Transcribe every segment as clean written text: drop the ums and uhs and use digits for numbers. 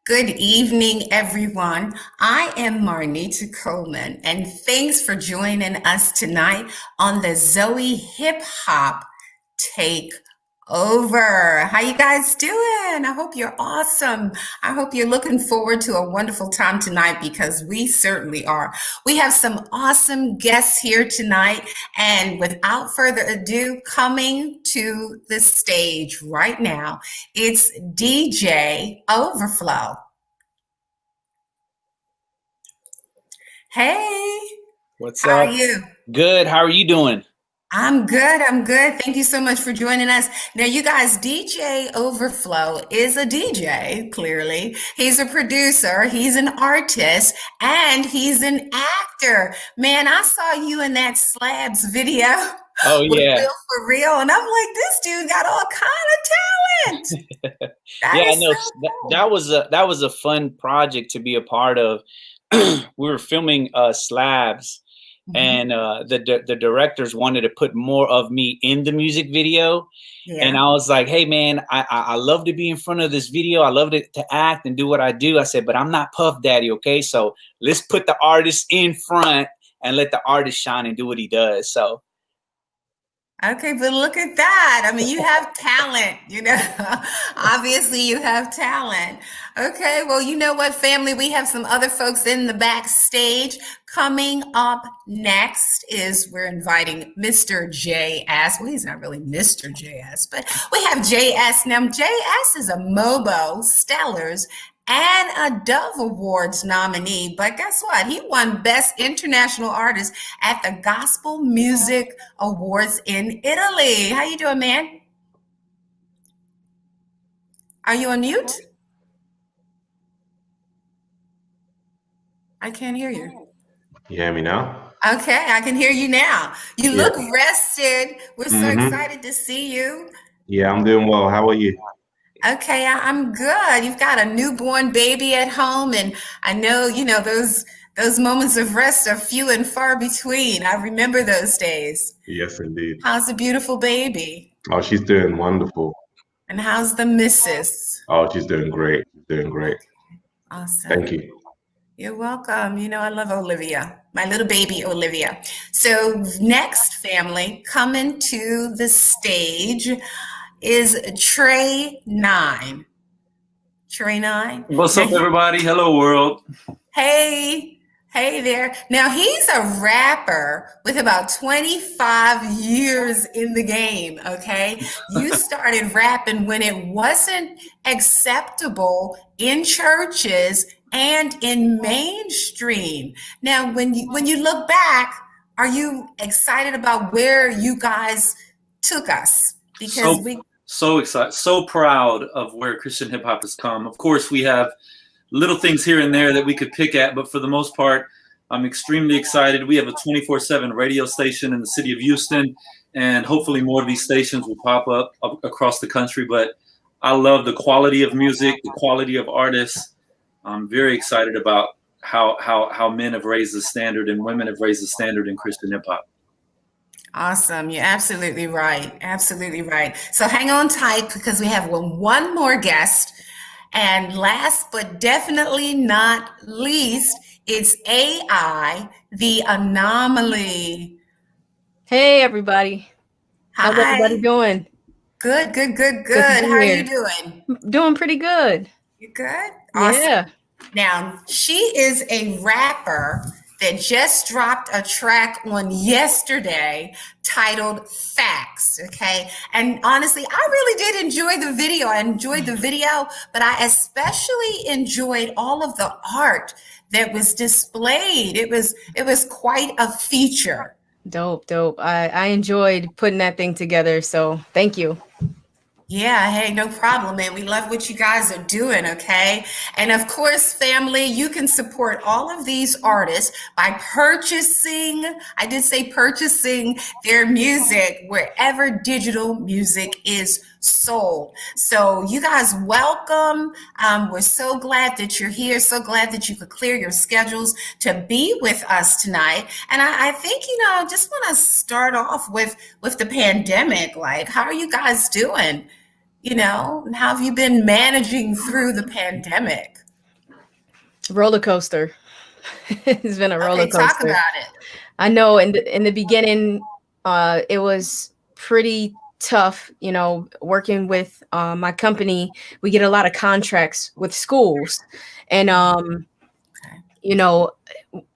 Good evening, everyone. I am Marnita Coleman, and thanks for joining us tonight on the Zoe Hip Hop Takeover. How you guys doing? I hope you're awesome. I hope you're looking forward to a wonderful time tonight because we certainly are. We have some awesome guests here tonight, and without further ado, coming to the stage right now, it's DJ Overflow. Hey, What's how are up? you? Good. How are you doing? I'm good. I'm good. Thank you so much for joining us. Now, you guys, DJ Overflow is a DJ, clearly. He's a producer, he's an artist, and he's an actor. Man, I saw you in that Slabs video Oh with yeah. Will for Real, and I'm like, this dude got all kind of talent. That Yeah, I is know so that cool. was a fun project to be a part of. We were filming slabs, Mhm. and the directors wanted to put more of me in the music video, and Yeah. I was like, hey man, I love to be in front of this video. I love to act and do what I do. I said, but I'm not Puff Daddy, okay? So let's put the artist in front and let the artist shine and do what he does. So Okay, but look at that. I mean, you have talent, you know. Obviously, you have talent. Okay, well, you know what, family? We have some other folks in the backstage. Coming up next is we're inviting Mr. JayEss. Well, he's not really Mr. JayEss, but we have JayEss. Now, JayEss is a Mobo, Stellars, and a Dove Awards nominee. But guess what? He won Best International Artist at the Gospel Music Awards in Italy. How you doing, man? Are you on mute? I can't hear you. You hear me now? Okay, I can hear you now. You Yeah. look rested. We're so Mm-hmm. excited to see you. Yeah, I'm doing well. How are you? Okay, I'm good. You've got a newborn baby at home, and I know, those moments of rest are few and far between. I remember those days. Yes, indeed. How's the beautiful baby? Oh, she's doing wonderful. And how's the missus? Oh, she's doing great. She's doing great. Thank Awesome. you. You're welcome. You know, I love Olivia, my little baby Olivia. So, next family coming to the stage is Trey Nine. Trey Nine. What's Now, up, everybody? Hello, world. hey, hey there. Now, he's a rapper with about 25 years in the game, okay? You started rapping when it wasn't acceptable in churches and in mainstream. Now, when you look back, are you excited about where you guys took us? Because So, so excited, so proud of where Christian hip hop has come. Of course, we have little things here and there that we could pick at, but for the most part, I'm extremely excited. We have a 24/7 radio station in the city of Houston, and hopefully more of these stations will pop up across the country. But I love the quality of music, the quality of artists. I'm very excited about how men have raised the standard and women have raised the standard in Christian hip hop. awesome. You're absolutely right. Absolutely right. So hang on tight because we have one more guest. And last but definitely not least, it's AI, the Anomaly. Hey everybody. How's everybody Hi. doing? Good, good, good, Good to good. be How are you here. doing? Doing pretty good. You good? Awesome. Yeah. Now, she is a rapper that just dropped a track on yesterday titled Facts. Okay. And honestly, I really did enjoy the video. I enjoyed the video, but I especially enjoyed all of the art that was displayed. It was quite a feature. Dope, dope. I enjoyed putting that thing together. So thank you. Yeah, hey, no problem, man. We love what you guys are doing, okay? And of course, family, you can support all of these artists by purchasing, I did say purchasing their music wherever digital music is sold. So you guys welcome. We're so glad that you're here. So glad that you could clear your schedules to be with us tonight. And I think, just want to start off with the pandemic. Like, how are you guys doing? And how have you been managing through the pandemic? Roller coaster. It's been a roller Okay, talk coaster. about it. I know in the beginning, it was pretty tough, you know, working with my company. We get a lot of contracts with schools, and Okay. you know,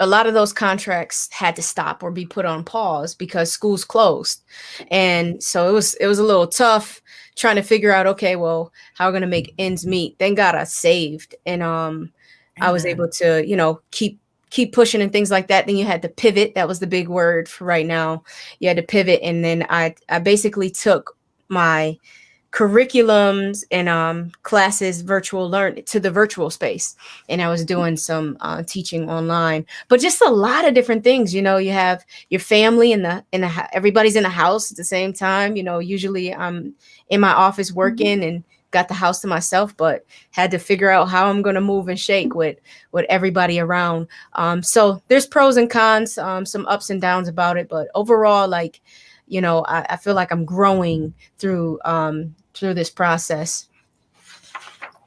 a lot of those contracts had to stop or be put on pause because schools closed. And so it was a little tough trying to figure out, okay, well, how are we going to make ends meet? Thank God I saved. And I was Amen. able to, you know, keep pushing and things like that. Then you had to pivot. That was the big word for right now. You had to pivot. And then I basically took my curriculums and classes to the virtual space, and I was doing some teaching online, but just a lot of different things. You know, you have your family everybody's in the house at the same time. You know, usually I'm in my office working and got the house to myself, but had to figure out how I'm going to move and shake with everybody around. So there's pros and cons, some ups and downs about it, but overall, like, you know, I feel like I'm growing through this process.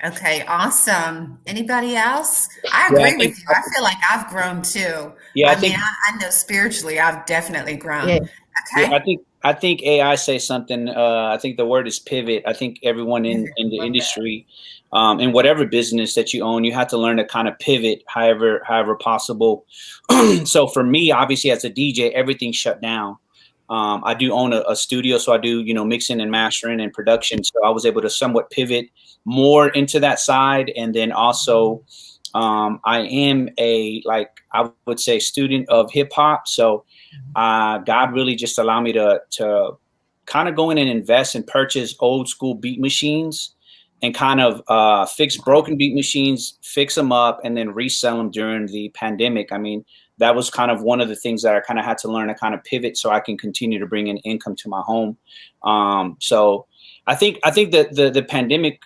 Okay, awesome. Anybody else? I Yeah, I agree think. with you. I feel like I've grown too. Yeah, I I mean, think. I know spiritually I've definitely Yeah. grown. Yeah, Okay. I think AI says something. I think the word is pivot. I think everyone in the Love that. industry, in whatever business that you own, you have to learn to kind of pivot however possible. So for me, obviously as a DJ, everything shut down. I do own a studio, so I do, you know, mixing and mastering and production. So I was able to somewhat pivot more into that side, and then also I am I would say student of hip hop. So God really just allowed me to kind of go in and invest and purchase old school beat machines and kind of fix broken beat machines, fix them up, and then resell them during the pandemic. I mean, that was kind of one of the things that I kind of had to learn to kind of pivot so I can continue to bring in income to my home. So I think that the pandemic,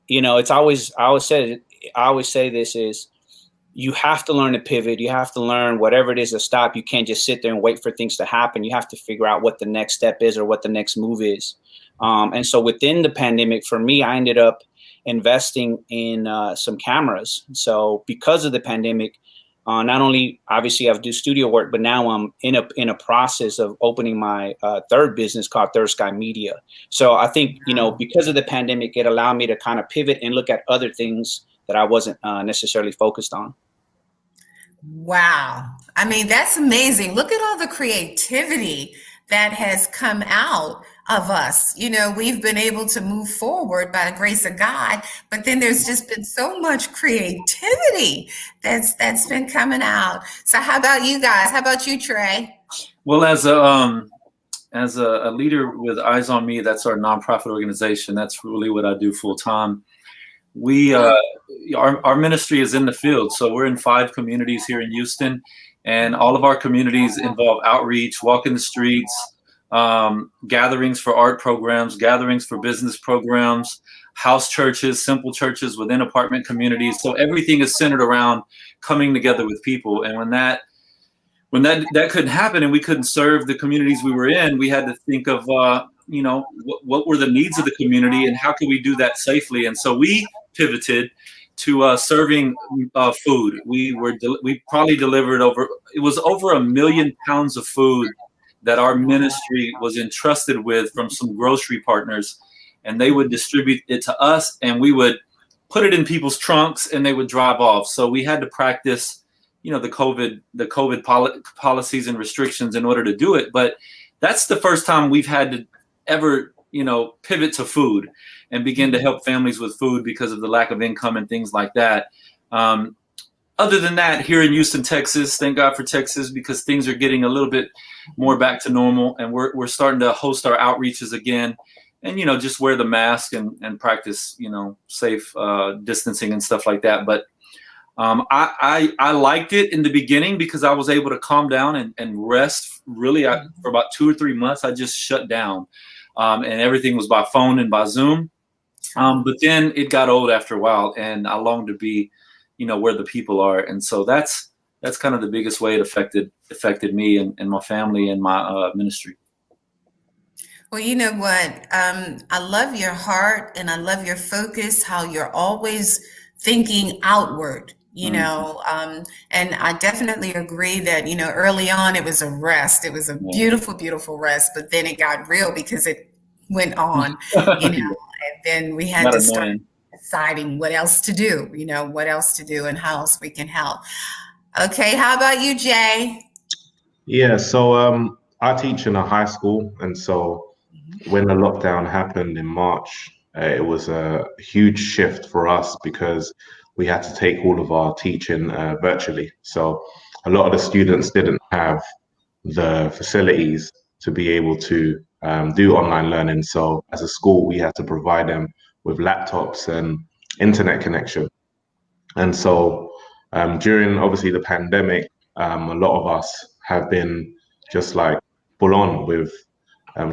you know, I always say this is, you have to learn to pivot. You have to learn whatever it is to stop. You can't just sit there and wait for things to happen. You have to figure out what the next step is or what the next move is. And so within the pandemic, for me, I ended up investing in some cameras. So because of the pandemic, not only obviously I do studio work, but now I'm in a process of opening my third business called Third Sky Media. So I think, you know, because of the pandemic, it allowed me to kind of pivot and look at other things that I wasn't necessarily focused on. Wow. I mean, that's amazing. Look at all the creativity that has come out of us. You know, we've been able to move forward by the grace of God, but then there's just been so much creativity that's been coming out. So how about you guys? How about you, Trey? Well, as a leader with Eyes on Me, that's our nonprofit organization. That's really what I do full time. We our ministry is in the field, so we're in 5 communities here in Houston, and all of our communities involve outreach, walk in the streets, gatherings for art programs, gatherings for business programs, house churches, simple churches within apartment communities. So everything is centered around coming together with people. And when that couldn't happen and we couldn't serve the communities we were in, we had to think of you know, what were the needs of the community and how could we do that safely. And so we pivoted to serving food. We probably delivered over 1 million pounds of food that our ministry was entrusted with from some grocery partners, and they would distribute it to us, and we would put it in people's trunks, and they would drive off. So we had to practice, you know, the COVID policies and restrictions in order to do it. But that's the first time we've had to ever, you know, pivot to food and begin to help families with food because of the lack of income and things like that. Other than that, here in Houston, Texas, thank God for Texas, because things are getting a little bit more back to normal, and we're starting to host our outreaches again, and, you know, just wear the mask and practice, you know, safe distancing and stuff like that. But I liked it in the beginning because I was able to calm down and rest. Really, for about 2 or 3 months, I just shut down, and everything was by phone and by Zoom. But then it got old after a while, and I longed to be, you know, where the people are. And so that's kind of the biggest way it affected me and my family and my ministry. Well, you know what? I love your heart and I love your focus, how you're always thinking outward. you know, and I definitely agree that, you know, early on it was a rest. It was a beautiful, beautiful rest, but then it got real because it went on, you know, and then we had Not to start annoying. deciding what else to do, you know, what else to do and how else we can help. Okay, how about you, Jay? Yeah, so I teach in a high school, and so when the lockdown happened in March, it was a huge shift for us because we had to take all of our teaching virtually. So a lot of the students didn't have the facilities to be able to do online learning. So as a school, we had to provide them with laptops and internet connection. And so during obviously the pandemic, a lot of us have been just like full on with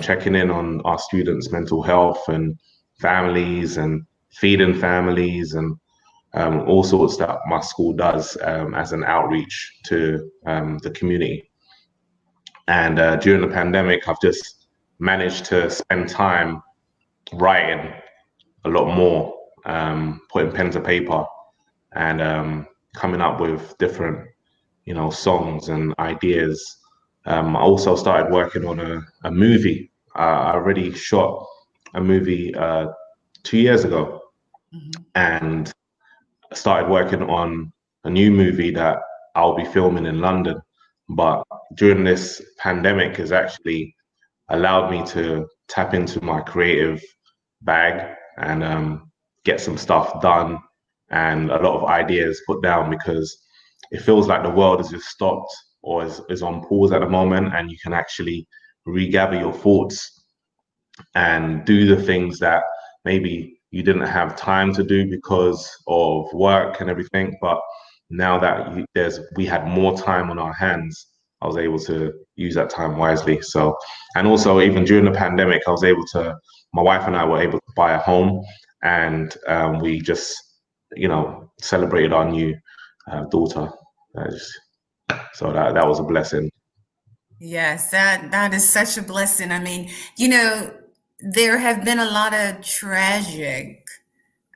checking in on our students' mental health and families and feeding families and all sorts that my school does as an outreach to the community. And during the pandemic, I've just managed to spend time writing a lot more, putting pen to paper and coming up with different, you know, songs and ideas. I also started working on a movie. I already shot a movie 2 years ago and started working on a new movie that I'll be filming in London. But during this pandemic has actually allowed me to tap into my creative bag and get some stuff done and a lot of ideas put down because it feels like the world has just stopped or is on pause at the moment, and you can actually regather your thoughts and do the things that maybe you didn't have time to do because of work and everything. But now that we had more time on our hands, I was able to use that time wisely. So, and also even during the pandemic, my wife and I were able to buy a home, and we just, you know, celebrated our new daughter. So that was a blessing. Yes, that is such a blessing. I mean, you know, there have been a lot of tragic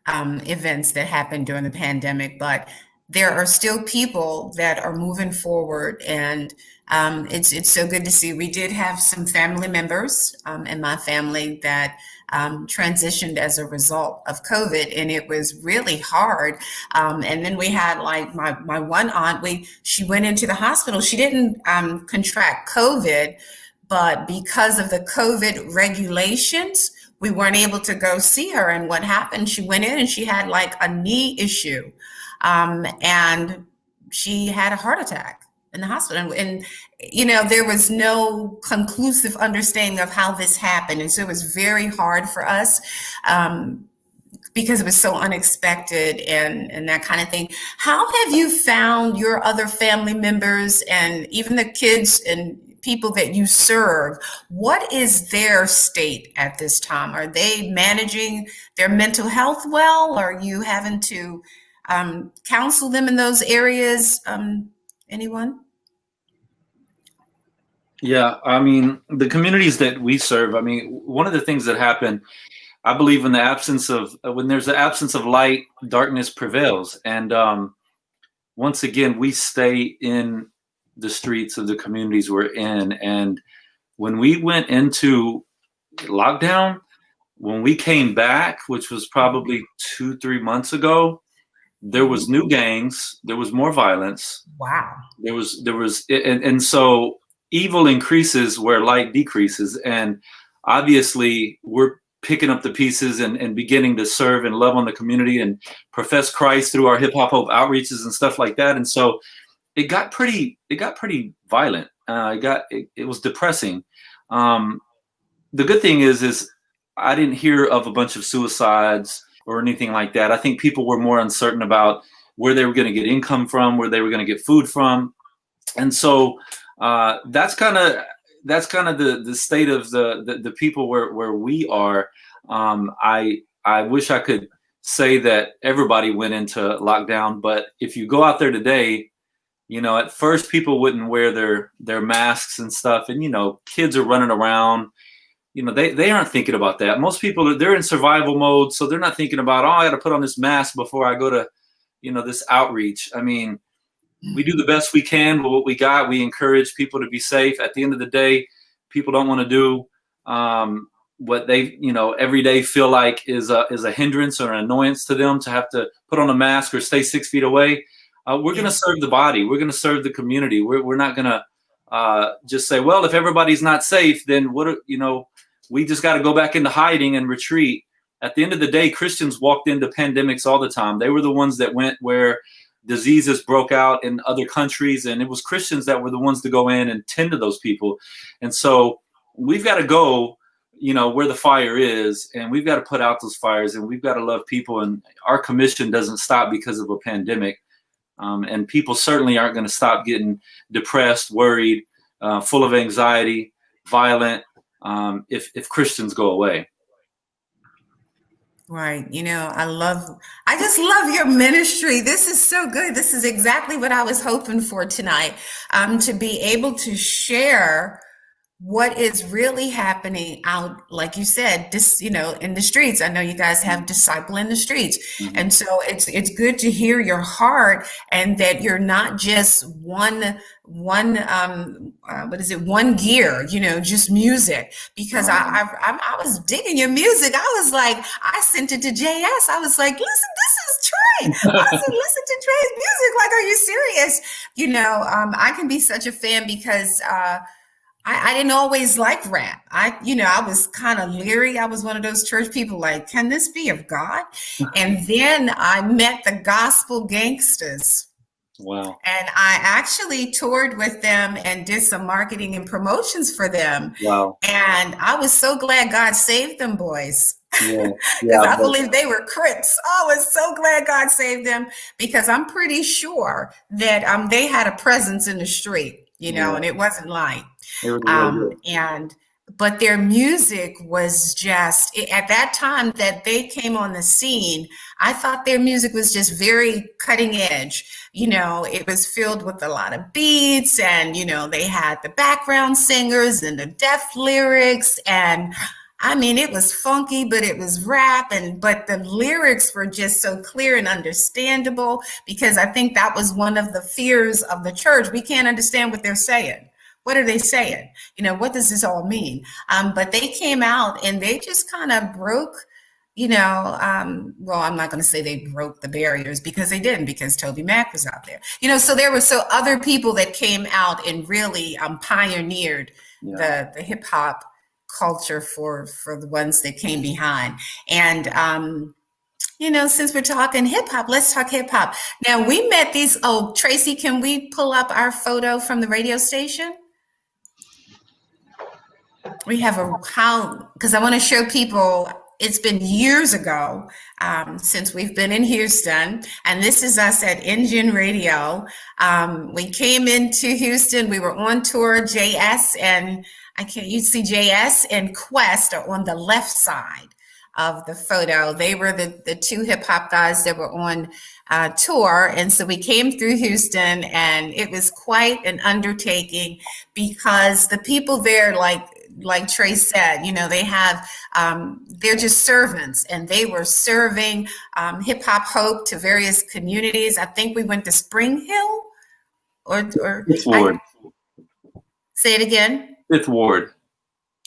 events that happened during the pandemic, but there are still people that are moving forward, and it's so good to see. We did have some family members in my family that transitioned as a result of COVID, and it was really hard. And then we had like my one aunt. She went into the hospital. She didn't contract COVID, but because of the COVID regulations, we weren't able to go see her. And what happened, she went in and she had like a knee issue. And she had a heart attack in the hospital. And, you know, there was no conclusive understanding of how this happened. And so it was very hard for us because it was so unexpected and that kind of thing. How have you found your other family members and even the kids and people that you serve? What is their state at this time? Are they managing their mental health well? Are you having to counsel them in those areas? Anyone? Yeah, I mean, the communities that we serve, I mean, one of the things that happen, I believe in the absence of, when there's an absence of light, darkness prevails. And once again, we stay in the streets of the communities we're in. And when we went into lockdown, when we came back, which was probably 2-3 months ago, there was new gangs, there was more violence. Wow. There was, and so evil increases where light decreases. And obviously we're picking up the pieces and beginning to serve and love on the community and profess Christ through our hip hop hope outreaches and stuff like that. And so it got pretty violent. It was depressing. The good thing is I didn't hear of a bunch of suicides or anything like that. I think people were more uncertain about where they were going to get income from, where they were going to get food from. And so that's kind of the state of the people where we are. I wish I could say that everybody went into lockdown, but if you go out there today, you know, at first people wouldn't wear their masks and stuff, and you know, kids are running around. You know, they aren't thinking about that. Most people, they're in survival mode, so they're not thinking about, oh, I got to put on this mask before I go to, this outreach. I mean, we do the best we can with what we got. We encourage people to be safe. At the end of the day, people don't want to do what they, every day feel like is a hindrance or an annoyance to them to have to put on a mask or stay 6 feet away. We're going to serve the body. We're going to serve the community. We're not going to just say, well, if everybody's not safe, then we just got to go back into hiding and retreat. At the end of the day, Christians walked into pandemics all the time. They were the ones that went where diseases broke out in other countries, and it was Christians that were the ones to go in and tend to those people. And so we've got to go, where the fire is, and we've got to put out those fires, and we've got to love people. And our commission doesn't stop because of a pandemic. And people certainly aren't going to stop getting depressed, worried, full of anxiety, violent, if Christians go away. Right. I just love your ministry. This is so good. This is exactly what I was hoping for tonight, to be able to share what is really happening out, like you said, in the streets. I know you guys have Disciple in the Streets. Mm-hmm. And so it's good to hear your heart, and that you're not just one gear, just music, because I was digging your music. I was like, I sent it to JayEss. I was like, listen, this is Trey. I said, listen to Trey's music. Like, are you serious? I can be such a fan because, I didn't always like rap. I was kind of leery. I was one of those church people like, can this be of God? And then I met the Gospel Gangsters. Wow. And I actually toured with them and did some marketing and promotions for them. Wow. And I was so glad God saved them boys. Yeah. Because I believe they were Crips. I was so glad God saved them, because I'm pretty sure that they had a presence in the street, and it wasn't light. But their music was just, at that time that they came on the scene, I thought their music was just very cutting edge. It was filled with a lot of beats, and, they had the background singers and the deaf lyrics, and I mean, it was funky, but it was rap, but the lyrics were just so clear and understandable, because I think that was one of the fears of the church. We can't understand what they're saying. What are they saying? What does this all mean? But they came out and they just kind of broke, well, I'm not going to say they broke the barriers, because they didn't, because Toby Mac was out there. So there were other people that came out and really pioneered the hip hop culture for the ones that came behind. And since we're talking hip hop, let's talk hip hop. Now, we met these. Oh, Tracy, can we pull up our photo from the radio station? We have because I want to show people, it's been years ago since we've been in Houston, and this is us at Engine Radio. We came into Houston, we were on tour. JayEss and you see JayEss and Quest are on the left side of the photo. They were the two hip hop guys that were on tour. And so we came through Houston, and it was quite an undertaking, because the people there, like Trey said, they have, they're just servants, and they were serving hip hop hope to various communities. I think we went to Spring Hill or Fifth Ward. Say it again. Fifth Ward.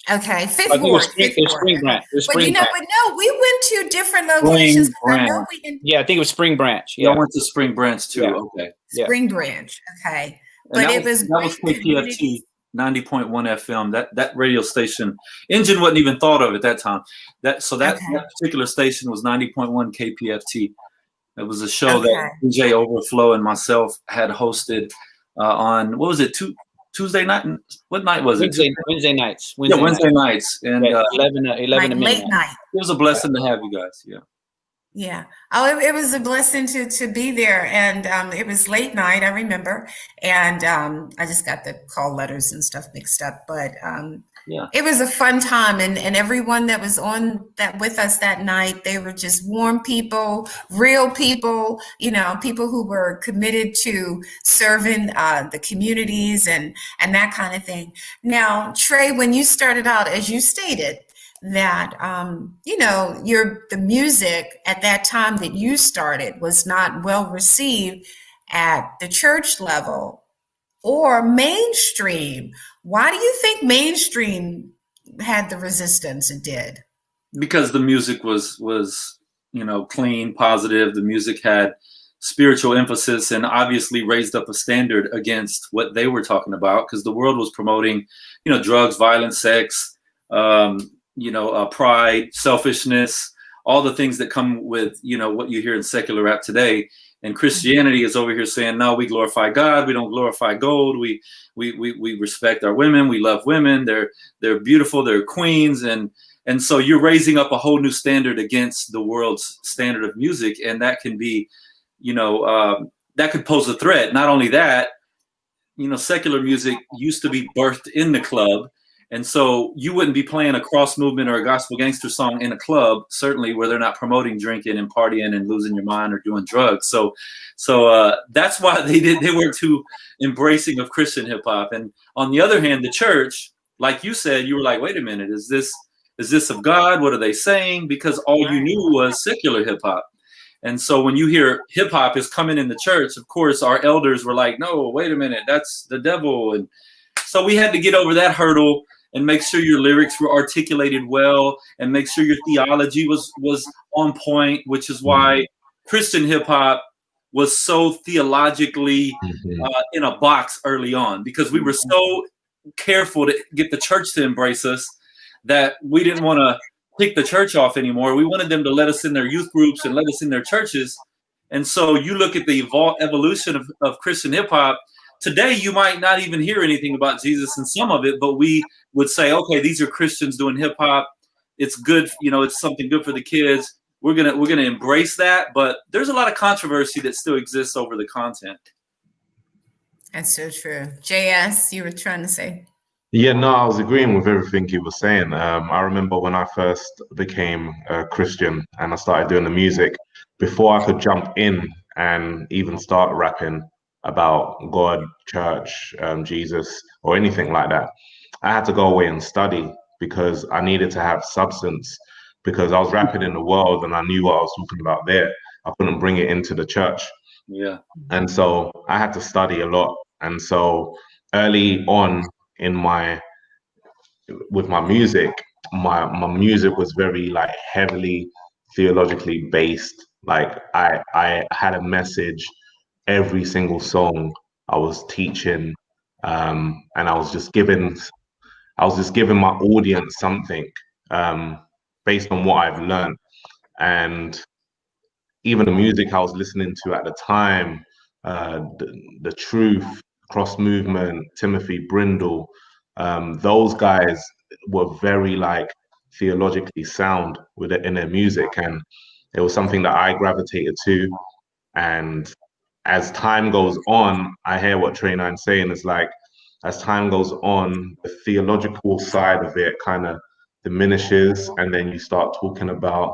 Okay, Fifth Ward. Spring Branch. But we went to different locations. I think it was Spring Branch. Yeah, I went to Spring Branch too. Yeah. Okay. Spring Branch. Okay, but that was KPFT 90.1 FM. That radio station, Engine wasn't even thought of at that time. That particular station was 90.1 KPFT. It was a show that DJ Overflow and myself had hosted on, what was it, Tuesday night? What night was it? Wednesday nights. Wednesday nights. And 11 to midnight. Late night. It was a blessing to have you guys. Yeah. Yeah. Oh, it was a blessing to be there. And it was late night, I remember. And I just got the call letters and stuff mixed up. But it was a fun time. And everyone that was on that with us that night, they were just warm people, real people, people who were committed to serving the communities and that kind of thing. Now, Trey, when you started out, as you stated, that the music at that time that you started was not well received at the church level or mainstream. Why do you think mainstream had the resistance it did? Because the music was clean, positive. The music had spiritual emphasis and obviously raised up a standard against what they were talking about, because the world was promoting drugs, violence, sex, pride, selfishness, all the things that come with what you hear in secular rap today. And Christianity is over here saying, no, we glorify God. We don't glorify gold. We respect our women. We love women. They're beautiful. They're queens. And so you're raising up a whole new standard against the world's standard of music. And that can be, that could pose a threat. Not only that, secular music used to be birthed in the club. And so you wouldn't be playing a cross movement or a gospel gangster song in a club, certainly where they're not promoting drinking and partying and losing your mind or doing drugs. So that's why they weren't too embracing of Christian hip hop. And on the other hand, the church, like you said, you were like, wait a minute, is this of God? What are they saying? Because all you knew was secular hip hop. And so when you hear hip hop is coming in the church, of course, our elders were like, no, wait a minute, that's the devil. And so we had to get over that hurdle and make sure your lyrics were articulated well and make sure your theology was on point, which is why Christian hip hop was so theologically in a box early on, because we were so careful to get the church to embrace us that we didn't want to kick the church off anymore. We wanted them to let us in their youth groups and let us in their churches. And so you look at the evolution of Christian hip hop. Today, you might not even hear anything about Jesus in some of it, but we would say, okay, these are Christians doing hip hop. It's good, it's something good for the kids. We're gonna embrace that, but there's a lot of controversy that still exists over the content. That's so true. JayEss, you were trying to say? Yeah, no, I was agreeing with everything you were saying. I remember when I first became a Christian and I started doing the music, before I could jump in and even start rapping about God, church, Jesus, or anything like that, I had to go away and study because I needed to have substance, because I was rapping in the world and I knew what I was talking about there. I couldn't bring it into the church. Yeah. And so I had to study a lot. And so early on with my music, my music was very like heavily theologically based. Like I had a message every single song I was teaching, and I was just giving my audience something based on what I've learned. And even the music I was listening to at the time, the Truth, Cross Movement, Timothy Brindle, those guys were very like theologically sound with it in their music, and it was something that I gravitated to. And as time goes on, I hear what Trey Nine's saying is like, as time goes on, the theological side of it kind of diminishes, and then you start talking about,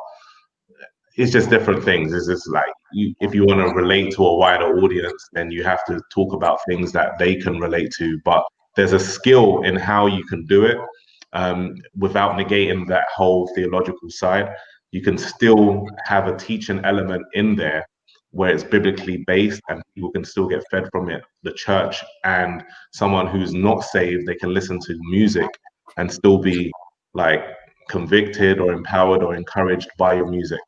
it's just different things. It's just like, if you want to relate to a wider audience, then you have to talk about things that they can relate to. But there's a skill in how you can do it without negating that whole theological side. You can still have a teaching element in there where it's biblically based and people can still get fed from it. The church and someone who's not saved, they can listen to music and still be like convicted or empowered or encouraged by your music.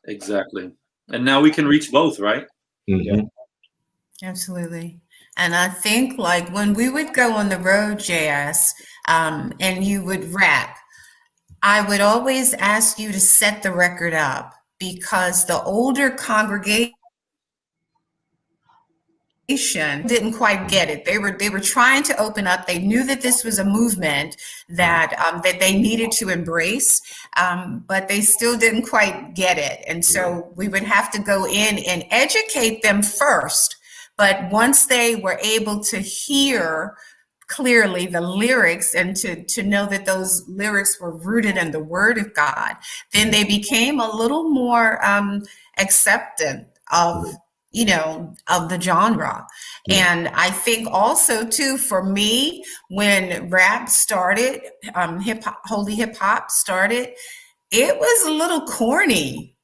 Exactly. And now we can reach both, right? Mm-hmm. Absolutely. And I think like when we would go on the road, JayEss, and you would rap, I would always ask you to set the record up, because the older congregation didn't quite get it. They were trying to open up. They knew that this was a movement that that they needed to embrace, but they still didn't quite get it. And so we would have to go in and educate them first. But once they were able to hear clearly the lyrics and to know that those lyrics were rooted in the Word of God, then they became a little more acceptant of you know, of the genre. And I think also too, for me, when rap started, hip hop, holy hip hop started, it was a little corny.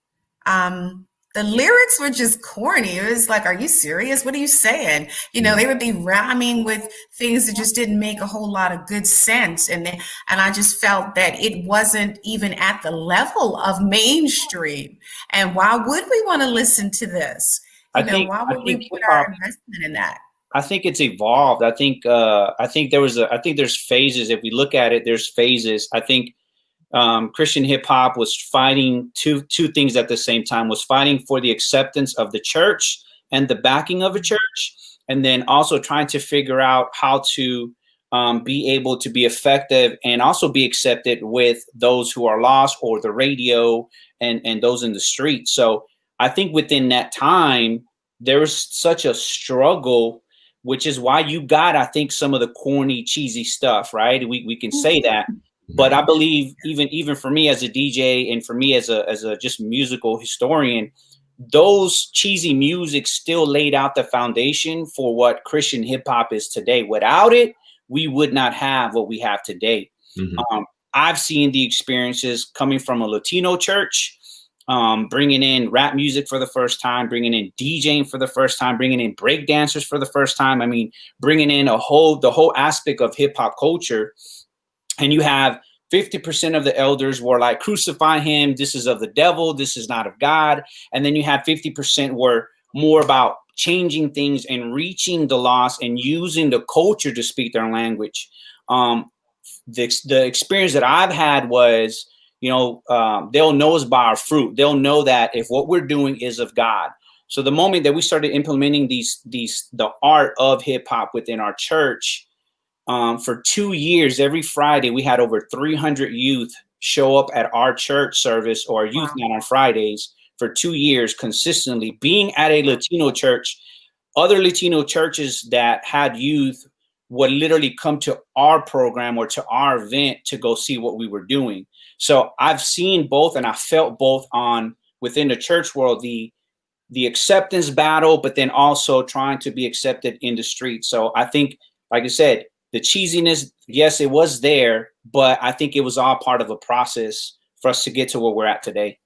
The lyrics were just corny. It was like, are you serious? What are you saying? You know, they would be rhyming with things that just didn't make a whole lot of good sense. And I just felt that it wasn't even at the level of mainstream. And why would we want to listen to this? You know, why would we put our investment in that? I think it's evolved. I think there's phases. If we look at it, there's phases. I think Christian hip hop was fighting two things at the same time, was fighting for the acceptance of the church and the backing of a church, and then also trying to figure out how to be able to be effective and also be accepted with those who are lost, or the radio and those in the street. So I think within that time, there was such a struggle, which is why you got, I think, some of the corny, cheesy stuff, right? We can say that. But I believe even for me as a DJ, and for me as a just musical historian, those cheesy music still laid out the foundation for what Christian hip hop is today. Without it, we would not have what we have today. I've seen the experiences coming from a Latino church, bringing in rap music for the first time, bringing in DJing for the first time, bringing in break dancers for the first time. I mean, bringing in the whole aspect of hip hop culture. And you have 50% of the elders were like, crucify him. This is of the devil. This is not of God. And then you have 50% were more about changing things and reaching the lost and using the culture to speak their language. The experience that I've had was, you know, they'll know us by our fruit. They'll know that if what we're doing is of God. So the moment that we started implementing the art of hip hop within our church, for 2 years, every Friday, we had over 300 youth show up at our church service or youth night on Fridays for 2 years consistently. Being at a Latino church, other Latino churches that had youth would literally come to our program or to our event to go see what we were doing. So I've seen both, and I felt both on within the church world, the acceptance battle, but then also trying to be accepted in the street. So I think, like I said, the cheesiness, yes, it was there, but I think it was all part of a process for us to get to where we're at today.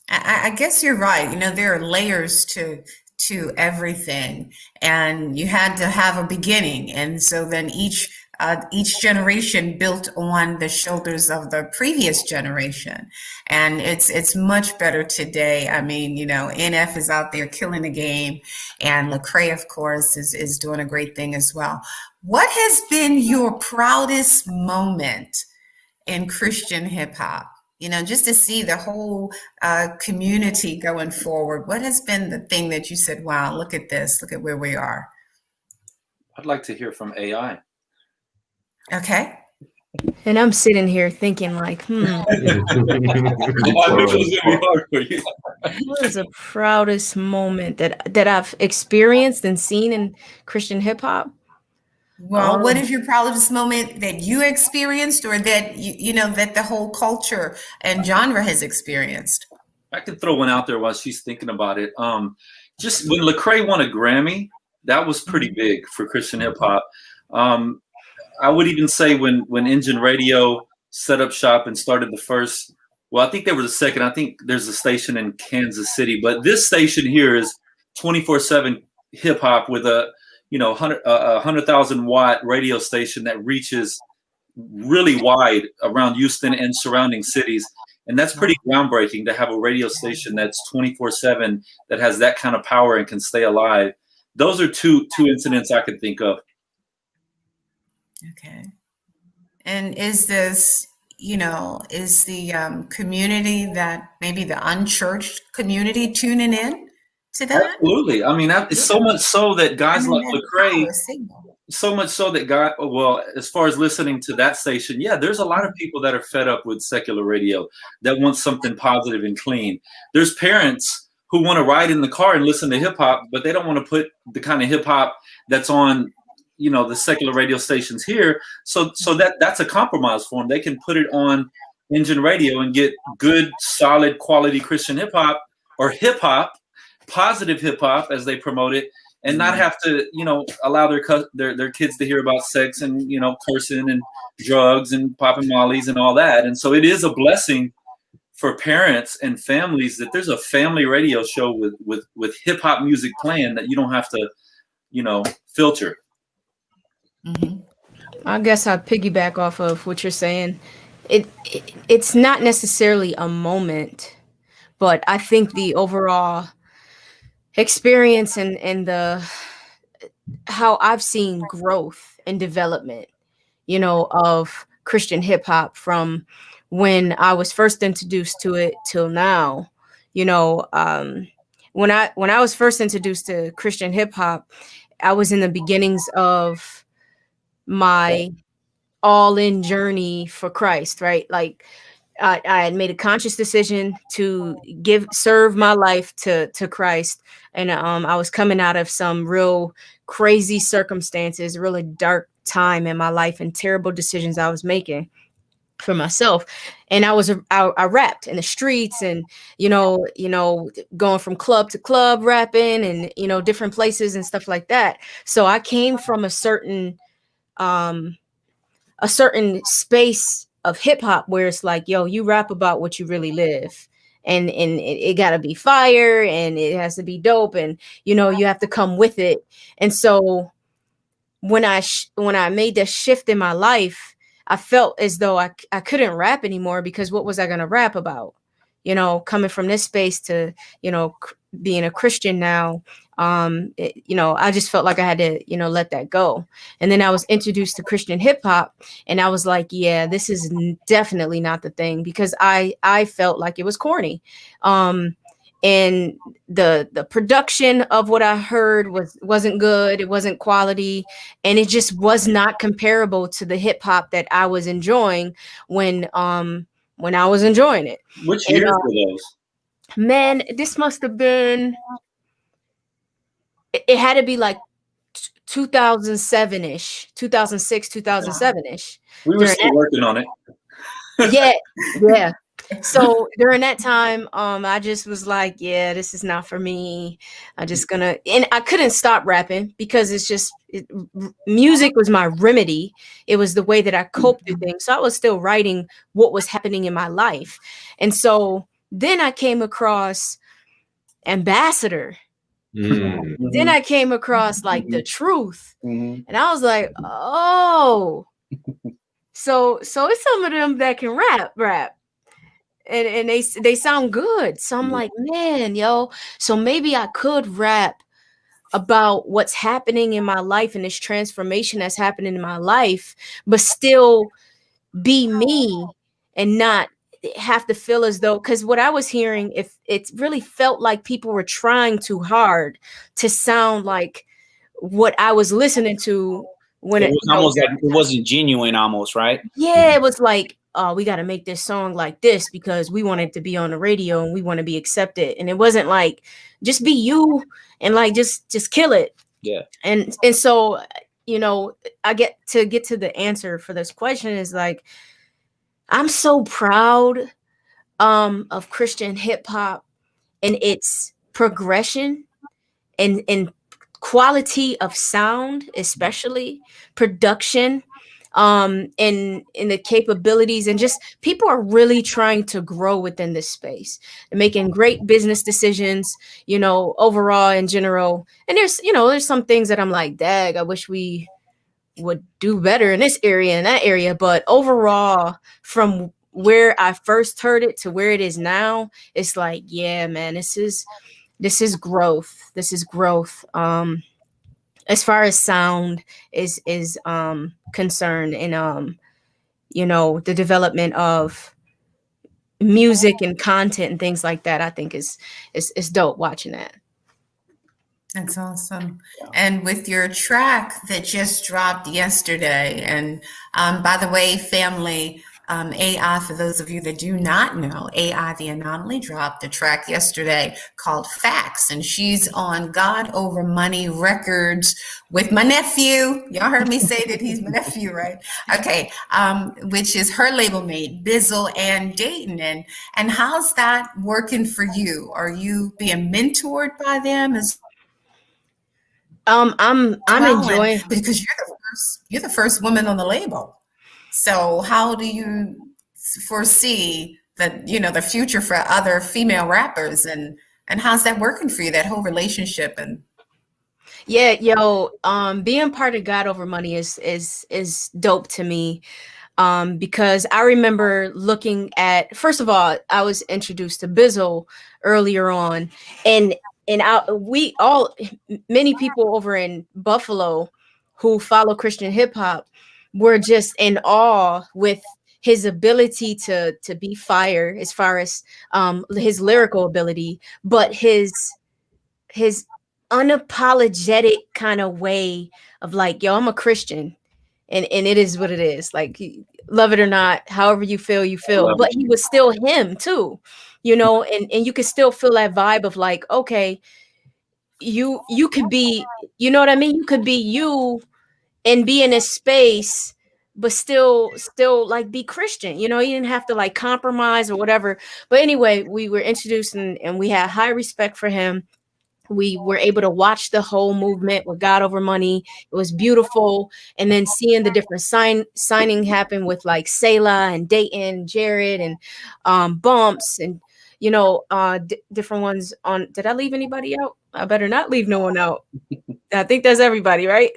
I guess you're right. You know, there are layers to everything, and you had to have a beginning, and so then each generation built on the shoulders of the previous generation, and it's much better today. I mean, you know, NF is out there killing the game, and Lecrae, of course, is doing a great thing as well. What has been your proudest moment in Christian hip hop? You know, just to see the whole community going forward. What has been the thing that you said, wow, look at this, look at where we are? I'd like to hear from AI. Okay. And I'm sitting here thinking like, What is the proudest moment that I've experienced and seen in Christian hip hop? Well, what is your proudest moment that you experienced, or that you know that the whole culture and genre has experienced? I could throw one out there while she's thinking about it. Just when Lecrae won a Grammy, that was pretty big for Christian hip hop. I would even say when Engine Radio set up shop and started the first, well, I think they were the second. I think there's a station in Kansas City, but this station here is 24/7 hip hop with a 100,000 watt radio station that reaches really wide around Houston and surrounding cities. And that's pretty groundbreaking to have a radio station that's 24/7 that has that kind of power and can stay alive. Those are two incidents I could think of. Okay. And is this, is the community, that maybe the unchurched community, tuning in to that? Absolutely. I mean, it's so much so that guys like Lecrae, so much so that as far as listening to that station, yeah, there's a lot of people that are fed up with secular radio that want something positive and clean. There's parents who want to ride in the car and listen to hip hop, but they don't want to put the kind of hip hop that's on, the secular radio stations here. So that's a compromise for them. They can put it on Engine Radio and get good, solid, quality Christian hip hop or hip hop positive hip hop as they promote it, and not have to, you know, allow their kids to hear about sex and, you know, cursing and drugs and popping mollies and all that. And so it is a blessing for parents and families that there's a family radio show with hip hop music playing that you don't have to, you know, filter. Mm-hmm. I guess I'll piggyback off of what you're saying. It's not necessarily a moment, but I think the overall experience and the how I've seen growth and development, you know, of Christian hip hop from when I was first introduced to it till now. You know, when I was first introduced to Christian hip hop, I was in the beginnings of my all in journey for Christ, right? Like I had made a conscious decision to serve my life to Christ, and I was coming out of some real crazy circumstances, really dark time in my life, and terrible decisions I was making for myself. And I rapped in the streets, and you know, going from club to club rapping, and you know, different places and stuff like that. So I came from a certain space of hip hop where it's like, yo, you rap about what you really live. And it got to be fire, and it has to be dope, and you know, you have to come with it. And so when I made that shift in my life, I felt as though I couldn't rap anymore, because what was I going to rap about? You know, coming from this space to, you know, being a Christian now, you know, I just felt like I had to, you know, let that go. And then I was introduced to Christian hip hop, and I was like, yeah, this is definitely not the thing, because I felt like it was corny. And the production of what I heard wasn't good. It wasn't quality, and it just was not comparable to the hip hop that I was enjoying when I was enjoying it. Which years were those? Man, this must have been. It had to be like 2007-ish, 2006, 2007-ish. We were still working on it. Yeah. So during that time, I just was like, yeah, this is not for me. I'm just gonna, and I couldn't stop rapping because it's just music was my remedy. It was the way that I coped with things. So I was still writing what was happening in my life. And so then I came across Ambassador. Mm. Then I came across like The Truth, and I was like, oh, so it's some of them that can rap, and they sound good. So I'm like, man, yo, so maybe I could rap about what's happening in my life and this transformation that's happening in my life, but still be me and not have to feel as though, because what I was hearing, if it really felt like people were trying too hard to sound like what I was listening to when it was almost like it wasn't genuine, almost, right? Yeah, it was like, oh, we got to make this song like this because we want it to be on the radio and we want to be accepted. And it wasn't like, just be you and like just kill it. Yeah. And so, you know, I get to the answer for this question is like, I'm so proud of Christian hip hop and its progression and quality of sound, especially production, and the capabilities, and just people are really trying to grow within this space and making great business decisions, you know, overall in general. And there's some things that I'm like, dag, I wish we would do better in this area and that area. But overall, from where I first heard it to where it is now, it's like, yeah, man, this is growth. This is growth. As far as sound is concerned, and you know, the development of music and content and things like that, I think is dope watching that. That's awesome. And with your track that just dropped yesterday, and by the way, family, AI, for those of you that do not know, AI the Anomaly dropped a track yesterday called Facts, and she's on God Over Money Records with my nephew. Y'all heard me say that he's my nephew, right? Okay, which is her label mate, Bizzle and Dayton. And how's that working for you? Are you being mentored by them as I'm well? enjoying. Because you're the first woman on the label. So how do you foresee that, the future for other female rappers, and how's that working for you, that whole relationship? And Yeah, being part of God Over Money is dope to me. Because I remember looking at, first of all, I was introduced to Bizzle earlier on, and we all, many people over in Buffalo who follow Christian hip hop were just in awe with his ability to be fire as far as his lyrical ability, but his unapologetic kind of way of like, yo, I'm a Christian, and it is what it is. Like, love it or not, however you feel, you feel. But he was still him too, and you could still feel that vibe of like, okay, you could be, you know what I mean? You could be you and be in a space, but still like be Christian. You didn't have to like compromise or whatever. But anyway, we were introduced, and we had high respect for him. We were able to watch the whole movement with God Over Money. It was beautiful. And then seeing the different signing happen with like Selah and Dayton, Jared, and Bumps, and different ones on. Did I leave anybody out? I better not leave no one out. I think that's everybody, right?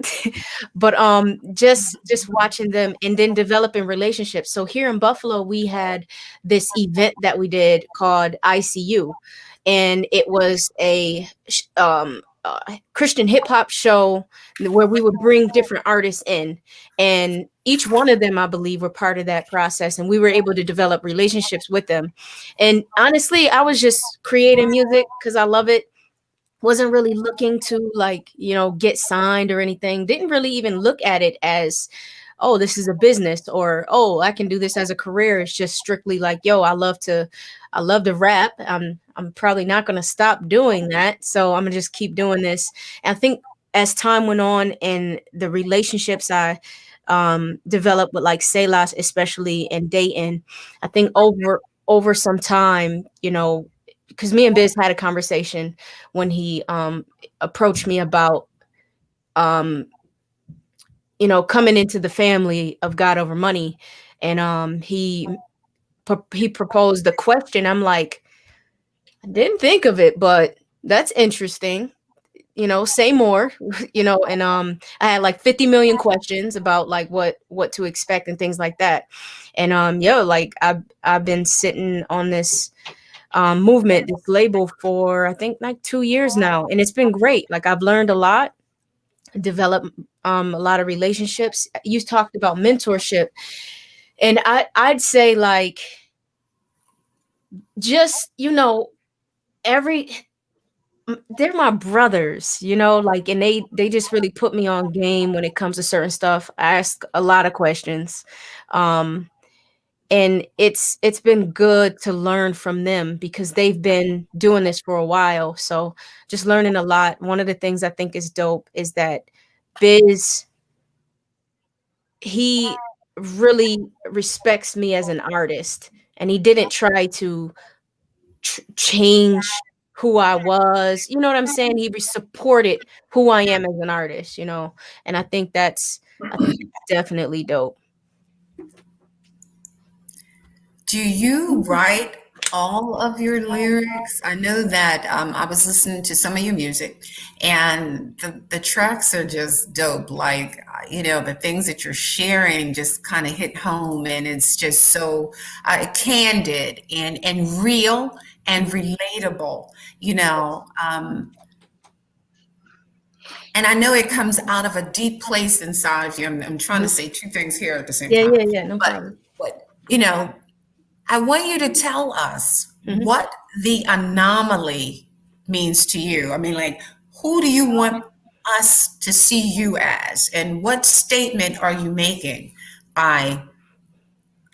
But just watching them and then developing relationships. So here in Buffalo, we had this event that we did called ICU, and it was a Christian hip hop show where we would bring different artists in, and each one of them, I believe, were part of that process, and we were able to develop relationships with them. And honestly, I was just creating music because I love it. Wasn't really looking to like, get signed or anything. Didn't really even look at it as, oh, this is a business, or, oh, I can do this as a career. It's just strictly like, yo, I love to rap. I'm probably not going to stop doing that. So I'm gonna just keep doing this. And I think as time went on and the relationships I developed with like Selah, especially, and Dayton, I think over some time, because me and Biz had a conversation when he approached me about coming into the family of God Over Money, and he proposed the question. I'm like, I didn't think of it, but that's interesting. Say more. And I had like 50 million questions about like what to expect and things like that. And like I've been sitting on this movement, this label, for I think like 2 years now, and it's been great. Like, I've learned a lot, developed a lot of relationships. You talked about mentorship, and I'd say like, just they're my brothers, like, and they just really put me on game when it comes to certain stuff. I ask a lot of questions, and it's been good to learn from them because they've been doing this for a while. So just learning a lot. One of the things I think is dope is that Biz, he really respects me as an artist, and he didn't try to change who I was. You know what I'm saying? He supported who I am as an artist, and I think that's definitely dope. do you write all of your lyrics? I know that I was listening to some of your music, and the tracks are just dope. Like, the things that you're sharing just kind of hit home, and it's just so candid and real and relatable. And I know it comes out of a deep place inside of you. I'm trying to say two things here at the same time. Yeah, no problem. But I want you to tell us Mhm. what the anomaly means to you. I mean, like, who do you want us to see you as? And what statement are you making by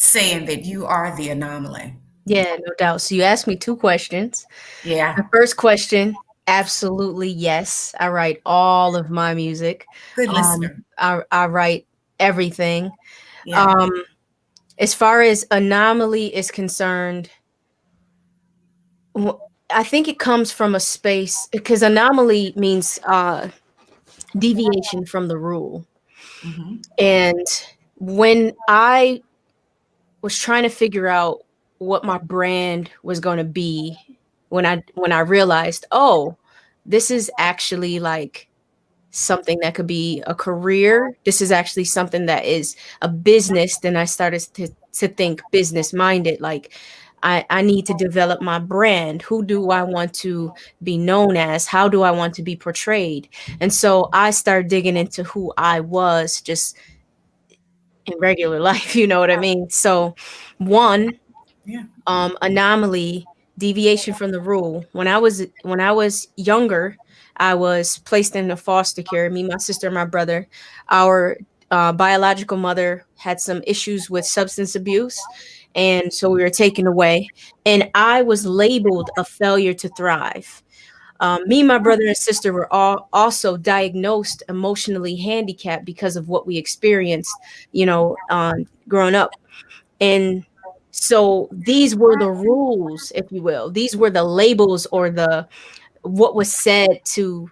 saying that you are the anomaly. Yeah, no doubt. So you asked me 2 questions. Yeah. The first question, absolutely yes. I write all of my music. Good listener. I write everything. Yeah. As far as Anomaly is concerned, I think it comes from a space, because anomaly means deviation from the rule. Mm-hmm. And when I was trying to figure out what my brand was going to be, when I realized, oh, this is actually like something that could be a career. This is actually something that is a business. Then I started to think business minded. Like I need to develop my brand. Who do I want to be known as? How do I want to be portrayed? And so I started digging into who I was just in regular life. You know what I mean? So one, Yeah. Anomaly, deviation from the rule. When I was younger, I was placed in a foster care. Me, my sister, and my brother. Our biological mother had some issues with substance abuse, and so we were taken away. And I was labeled a failure to thrive. Me, my brother, and sister were all also diagnosed emotionally handicapped because of what we experienced, growing up. And so these were the rules, if you will. These were the labels, or the what was said to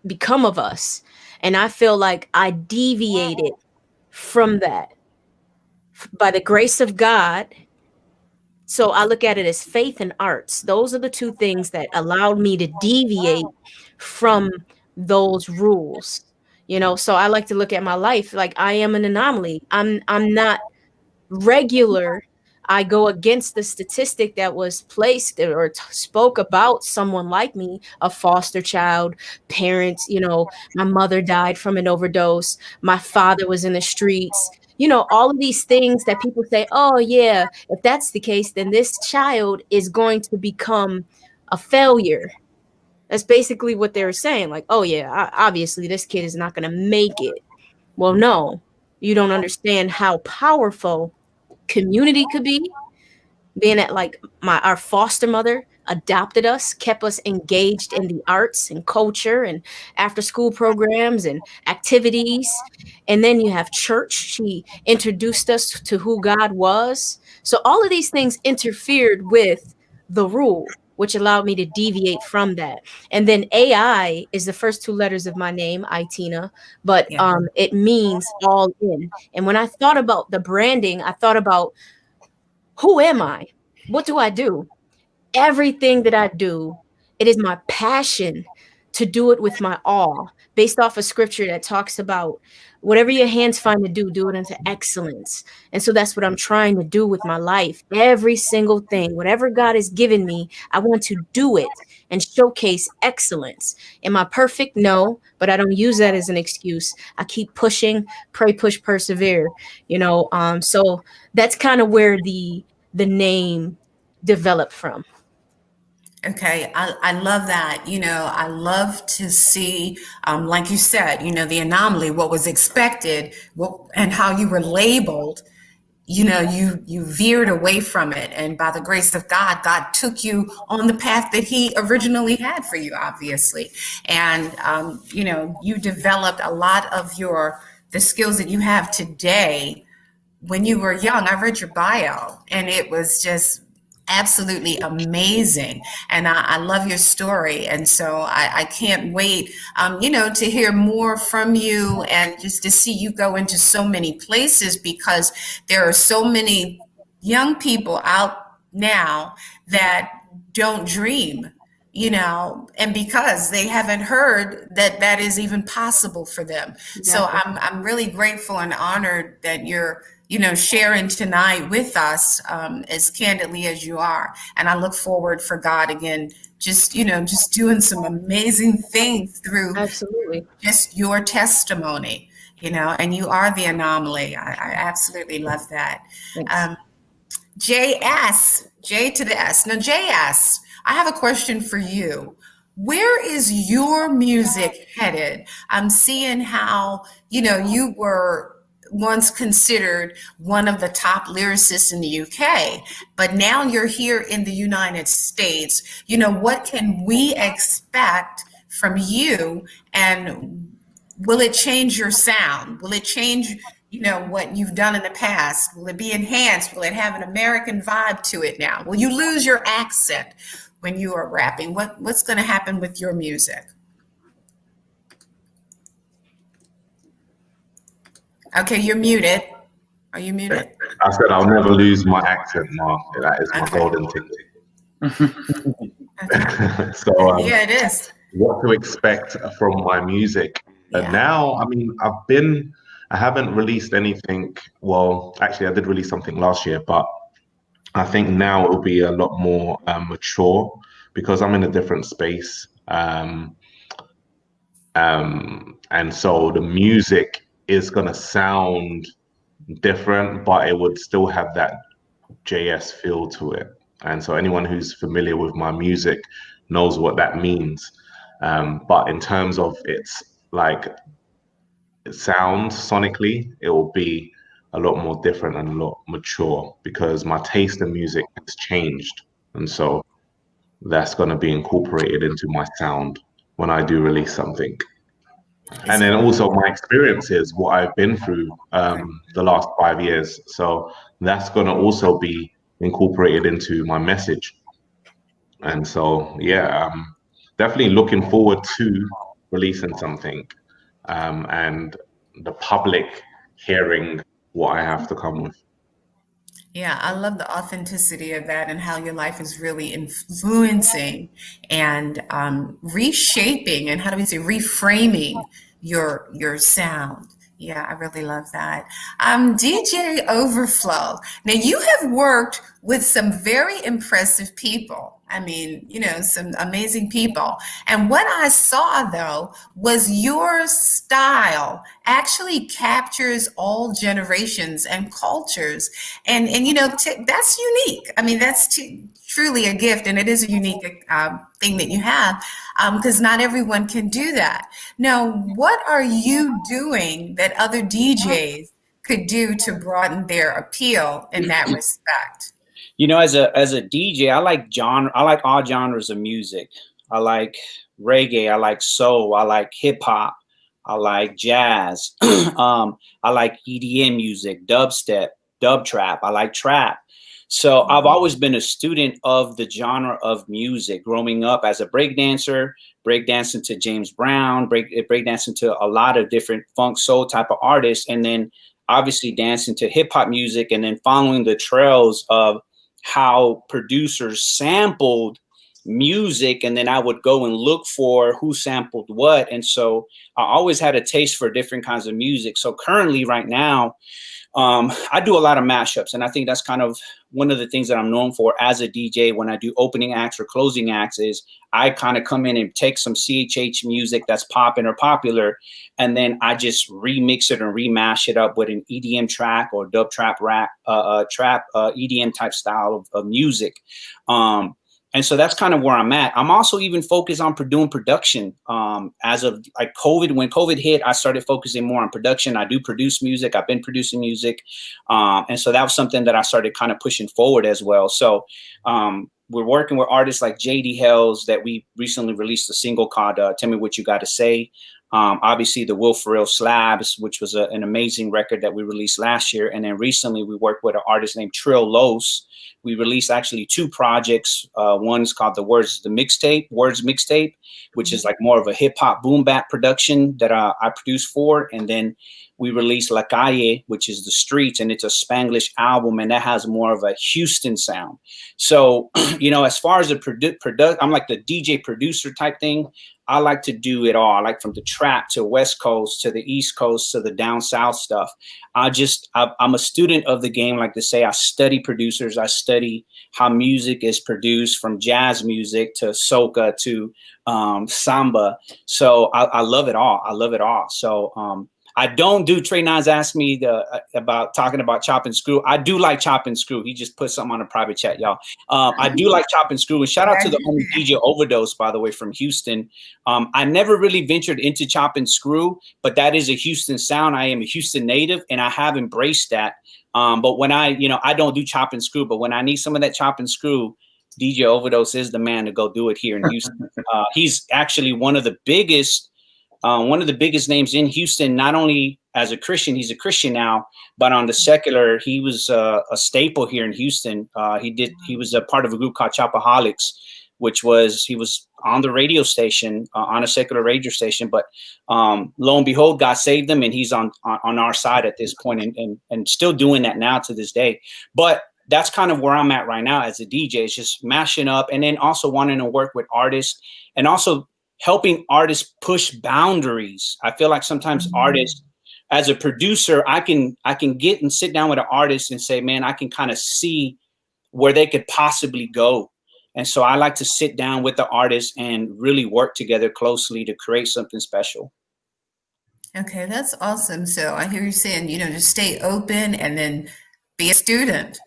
become of us. And I feel like I deviated from that by the grace of God. So I look at it as faith and arts. Those are the 2 things that allowed me to deviate from those rules. So I like to look at my life like I am an anomaly. I'm not regular. I go against the statistic that was placed or spoke about someone like me, a foster child, parents. My mother died from an overdose. My father was in the streets. All of these things that people say, oh, yeah, if that's the case, then this child is going to become a failure. That's basically what they were saying. Like, oh, yeah, obviously this kid is not going to make it. Well, no, you don't understand how powerful community could be, being at like our foster mother adopted us, kept us engaged in the arts and culture and after school programs and activities. And then you have church. She introduced us to who God was. So all of these things interfered with the rule, which allowed me to deviate from that. And then AI is the first 2 letters of my name, Itina, but Yeah. it means all in. And when I thought about the branding, I thought about, who am I? What do I do? Everything that I do, it is my passion to do it with my all, based off of scripture that talks about whatever your hands find to do, do it unto excellence. And so that's what I'm trying to do with my life. Every single thing, whatever God has given me, I want to do it and showcase excellence. Am I perfect? No, but I don't use that as an excuse. I keep pushing, pray, push, persevere, so that's kind of where the name developed from. Okay, I love that. I love to see, like you said, the anomaly, what was expected, and how you were labeled. You veered away from it, and by the grace of God, God took you on the path that He originally had for you, obviously, and you developed a lot of the skills that you have today when you were young. I read your bio, and it was just absolutely amazing. And I love your story. And so I can't wait, to hear more from you, and just to see you go into so many places, because there are so many young people out now that don't dream, and because they haven't heard that that is even possible for them. So Exactly. I'm really grateful and honored that you're sharing tonight with us, as candidly as you are. And I look forward for God again, just doing some amazing things through Absolutely. just your testimony, and you are the anomaly. I absolutely love that. Thanks. JS, J to the S. Now, JS, I have a question for you. Where is your music headed? I'm seeing how, you were once considered one of the top lyricists in the UK, but now you're here in the United States. You know, what can we expect from you, and will it change your sound? Will it change, you know, what you've done in the past? Will it be enhanced? Will it have an American vibe to it now? Will you lose your accent when you are rapping? What's going to happen with your music? Okay, you're muted. Are you muted? I said I'll never lose my accent, Mark. That is my golden ticket. So yeah, it is. What to expect from my music? Yeah. Now, I mean, I haven't released anything. Well, actually, I did release something last year, but I think now it will be a lot more mature because I'm in a different space. And so the music is going to sound different, but it would still have that JayEss feel to it. And so anyone who's familiar with my music knows what that means. But in terms of its like sound sonically, it will be a lot more different and a lot mature because my taste in music has changed. And so that's going to be incorporated into my sound when I do release something. And then also my experiences, what I've been through the last 5 years. So that's going to also be incorporated into my message. And so, yeah, definitely looking forward to releasing something and the public hearing what I have to come with. Yeah, I love the authenticity of that and how your life is really influencing and reshaping and how do we say reframing your sound. Yeah, I really love that. DJ Overflow. Now you have worked with some very impressive people. I mean, you know, some amazing people. And what I saw though was your style actually captures all generations and cultures. And you know, that's unique. I mean, that's truly a gift, and it is a unique thing that you have because not everyone can do that. Now, what are you doing that other DJs could do to broaden their appeal in that respect? You know, as a DJ, I like all genres of music. I like reggae, I like soul, I like hip hop, I like jazz, I like EDM music, dubstep, dub trap, I like trap. So I've always been a student of the genre of music, growing up as a breakdancer, breakdancing to James Brown, breakdancing to a lot of different funk soul type of artists, and then obviously dancing to hip hop music, and then following the trails of how producers sampled music, and then I would go and look for who sampled what. And so I always had a taste for different kinds of music. So currently right now, I do a lot of mashups, and I think that's kind of one of the things that I'm known for as a DJ. When I do opening acts or closing acts, is I kind of come in and take some CHH music that's popping or popular, and then I just remix it and remash it up with an EDM track or dub trap rap, EDM type style of music. And so that's kind of where I'm at. I'm also even focused on doing production. As of like COVID, when COVID hit, I started focusing more on production. I do produce music. I've been producing music. And so that was something that I started kind of pushing forward as well. So we're working with artists like JD Hells that we recently released a single called Tell Me What You Gotta Say. Obviously the Will Ferrell Slabs, which was an amazing record that we released last year. And then recently we worked with an artist named Trill Los. We released actually 2 projects. One's called the Words Mixtape, which is like more of a hip hop boom bap production that I produced for. And then we released La Calle, which is the streets, and it's a Spanglish album, and that has more of a Houston sound. So, you know, as far as the I'm like the DJ producer type thing. I like to do it all. I like from the trap to West Coast to the East Coast to the down South stuff. I'm a student of the game. Like to say, I study producers. I study how music is produced, from jazz music to soca to samba. So I love it all. I love it all. So I don't do. Trey Nines asked me about talking about chop and screw. I do like chop and screw. He just put something on a private chat, y'all. I do like chop and screw. And shout out to the homie DJ Overdose, by the way, from Houston. I never really ventured into chop and screw, but that is a Houston sound. I am a Houston native, and I have embraced that. But when I don't do chop and screw, but when I need some of that chop and screw, DJ Overdose is the man to go do it here in Houston. He's actually one of the biggest names in Houston, not only as a Christian, he's a Christian now, but on the secular, he was a staple here in Houston. He was a part of a group called Chopaholics, he was on the radio station, on a secular radio station, but lo and behold, God saved him, and he's on our side at this point, and still doing that now to this day. But that's kind of where I'm at right now as a DJ. It's just mashing up, and then also wanting to work with artists, and also helping artists push boundaries. I feel like sometimes artists, as a producer, I can get and sit down with an artist and say, man, I can kind of see where they could possibly go. And so I like to sit down with the artist and really work together closely to create something special. Okay, that's awesome. So I hear you saying, just stay open and then be a student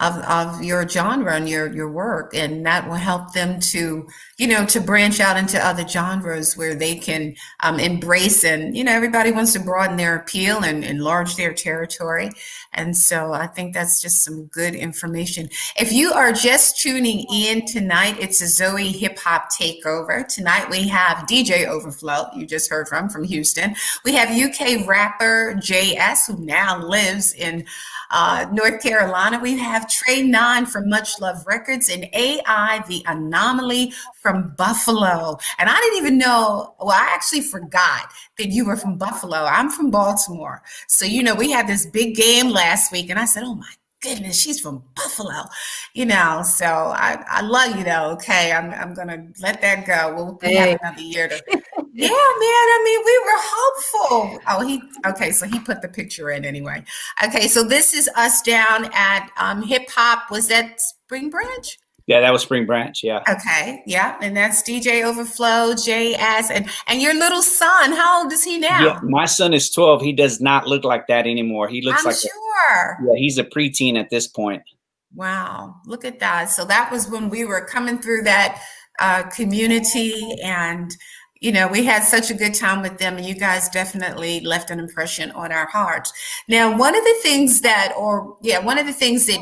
of your genre and your work, and that will help them to to branch out into other genres where they can embrace, and everybody wants to broaden their appeal and enlarge their territory. And so I think that's just some good information. If you are just tuning in tonight, it's a Zoe Hip Hop Takeover. Tonight we have DJ Overflow, you just heard from Houston. We have UK rapper JayEss, who now lives in North Carolina. We have Trey Nine from Much Love Records, and AI, the Anomaly from Buffalo. And I didn't even know, well, I actually forgot that you were from Buffalo. I'm from Baltimore. So, we had this big game last week, and I said, oh my goodness, she's from Buffalo, so I love you though. Okay. I'm going to let that go. We'll have another year to, yeah, man. I mean, we were hopeful. Oh, so he put the picture in anyway. Okay. So this is us down at Hip Hop. Was that Spring Branch? Yeah, that was Spring Branch. Yeah. Okay. Yeah. And that's DJ Overflow, JayEss, and your little son. How old is he now? Yeah, my son is 12. He does not look like that anymore. He looks he's a preteen at this point. Wow. Look at that. So that was when we were coming through that community, and we had such a good time with them, and you guys definitely left an impression on our hearts. Now, one of the things that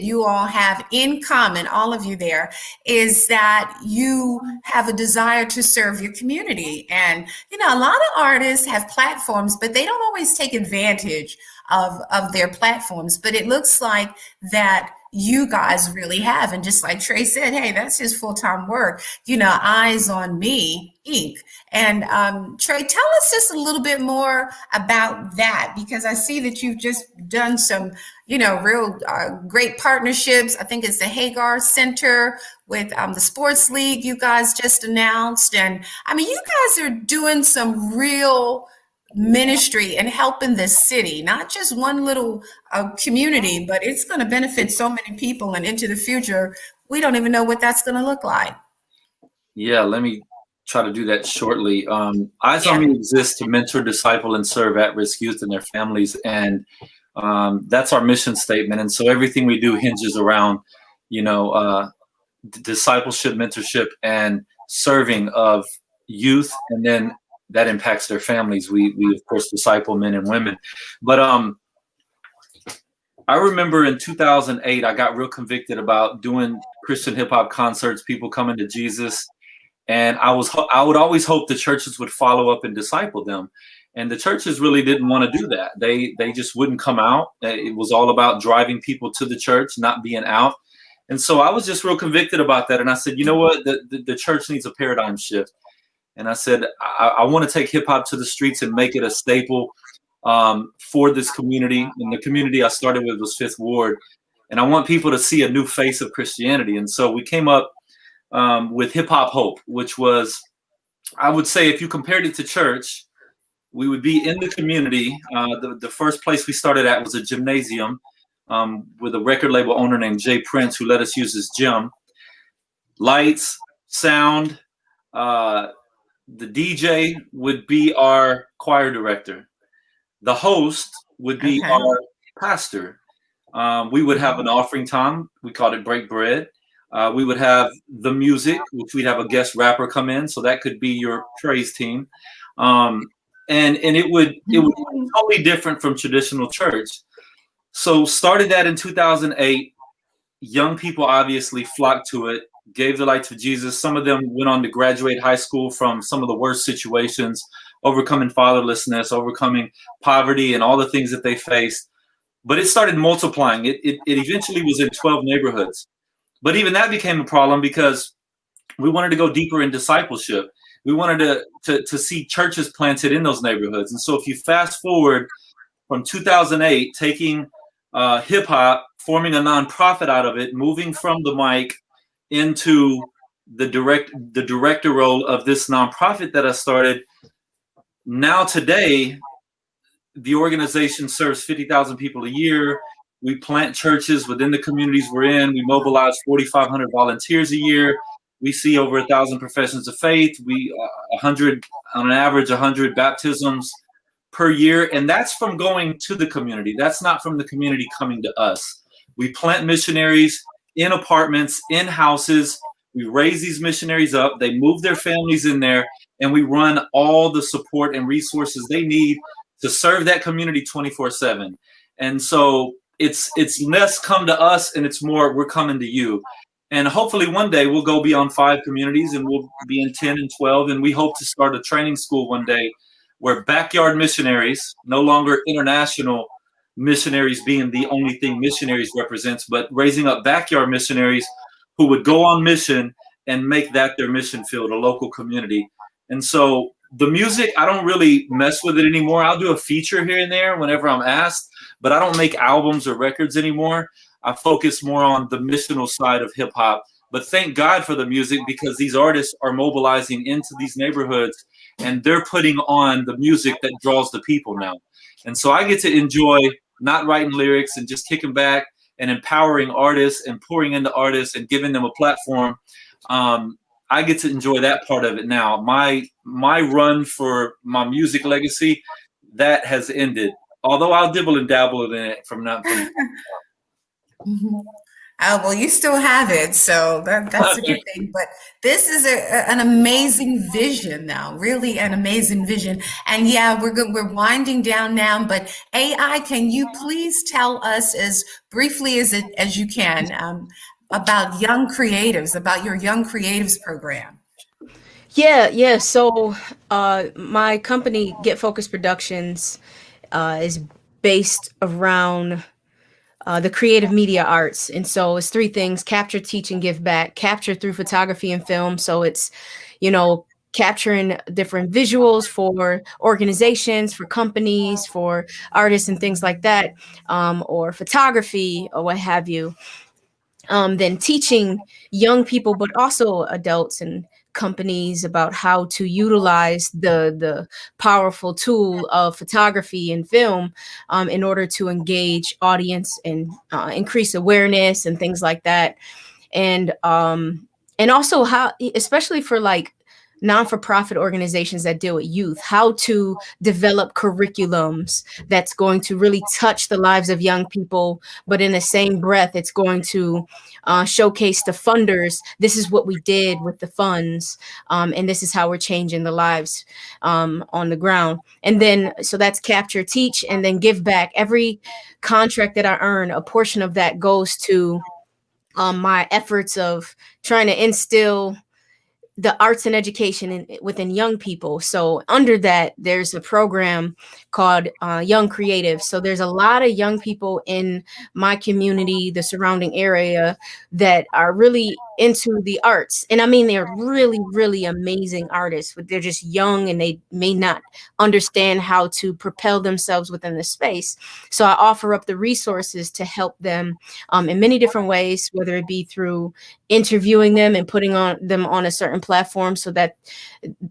you all have in common, all of you there, is that you have a desire to serve your community. And, a lot of artists have platforms, but they don't always take advantage of their platforms. But it looks like that you guys really have. And just like Trey said, hey, that's his full-time work, Eyes on Me, Inc. And Trey, tell us just a little bit more about that, because I see that you've just done some, real great partnerships. I think it's the Hagar Center with the Sports League you guys just announced. And I mean, you guys are doing some real ministry and helping the city, not just one little community, but it's going to benefit so many people, and into the future, we don't even know what that's going to look like. Yeah, let me try to do that shortly. Eyes on Me exists to mentor, disciple, and serve at-risk youth and their families, and that's our mission statement. And so everything we do hinges around, discipleship, mentorship, and serving of youth, and then that impacts their families. We of course disciple men and women. But I remember in 2008, I got real convicted about doing Christian hip hop concerts, people coming to Jesus. And I would always hope the churches would follow up and disciple them. And the churches really didn't want to do that. They just wouldn't come out. It was all about driving people to the church, not being out. And so I was just real convicted about that. And I said, you know what, the church needs a paradigm shift. And I said, I want to take hip hop to the streets and make it a staple for this community. And the community I started with was Fifth Ward. And I want people to see a new face of Christianity. And so we came up with Hip Hop Hope, which was, I would say, if you compared it to church, we would be in the community. The first place we started at was a gymnasium with a record label owner named Jay Prince, who let us use his gym. Lights, sound, the DJ would be our choir director. The host would be Okay. our pastor. We would have an offering time. We called it break bread. We would have the music, which we'd have a guest rapper come in. So that could be your praise team. And it would be totally different from traditional church. So started that in 2008. Young people obviously flocked to it, gave their life to Jesus. Some of them went on to graduate high school from some of the worst situations, overcoming fatherlessness, overcoming poverty, and all the things that they faced. But it started multiplying. It eventually was in 12 neighborhoods. But even that became a problem because we wanted to go deeper in discipleship. We wanted to see churches planted in those neighborhoods. And so if you fast forward from 2008, taking hip hop, forming a nonprofit out of it, moving from the mic into the director role of this nonprofit that I started. Now today, the organization serves 50,000 people a year. We plant churches within the communities we're in. We mobilize 4,500 volunteers a year. We see over 1,000 professions of faith. We 100 on an average 100 baptisms per year, and that's from going to the community. That's not from the community coming to us. We plant missionaries in apartments, in houses. We raise these missionaries up. They move their families in there, and we run all the support and resources they need to serve that community 24/7. And so it's less come to us and it's more we're coming to you. And hopefully one day we'll go beyond 5 communities and we'll be in 10 and 12. And we hope to start a training school one day where backyard missionaries, no longer international missionaries being the only thing missionaries represents, but raising up backyard missionaries who would go on mission and make that their mission field, a local community. And so the music, I don't really mess with it anymore. I'll do a feature here and there whenever I'm asked, but I don't make albums or records anymore. I focus more on the missional side of hip hop. But thank God for the music because these artists are mobilizing into these neighborhoods and they're putting on the music that draws the people now. And so I get to enjoy not writing lyrics and just kicking back and empowering artists and pouring into artists and giving them a platform. I get to enjoy that part of it now. My run for my music legacy, that has ended. Although I'll dibble and dabble in it from now. Oh, well, you still have it, so that's a good thing. But this is an amazing vision now, really an amazing vision. And yeah, we're winding down now. But AI, can you please tell us as briefly as you can about young creatives, about your Young Creatives program? Yeah. So my company, Get Focused Productions, is based around the creative media arts. And so it's 3 things: capture, teach, and give back. Capture through photography and film. So it's, capturing different visuals for organizations, for companies, for artists and things like that, or photography or what have you. Then teaching young people, but also adults and companies about how to utilize the powerful tool of photography and film in order to engage audience and increase awareness and things like that. And also how, especially for like non-for-profit organizations that deal with youth, how to develop curriculums that's going to really touch the lives of young people, but in the same breath, it's going to showcase the funders. This is what we did with the funds, and this is how we're changing the lives on the ground. And then, so that's capture, teach, and then give back. Every contract that I earn, a portion of that goes to my efforts of trying to instill the arts and education within young people. So under that, there's a program called Young Creatives. So there's a lot of young people in my community, the surrounding area, that are really into the arts. And I mean, they're really, really amazing artists, but they're just young and they may not understand how to propel themselves within the space. So I offer up the resources to help them in many different ways, whether it be through interviewing them and putting them on a certain platform so that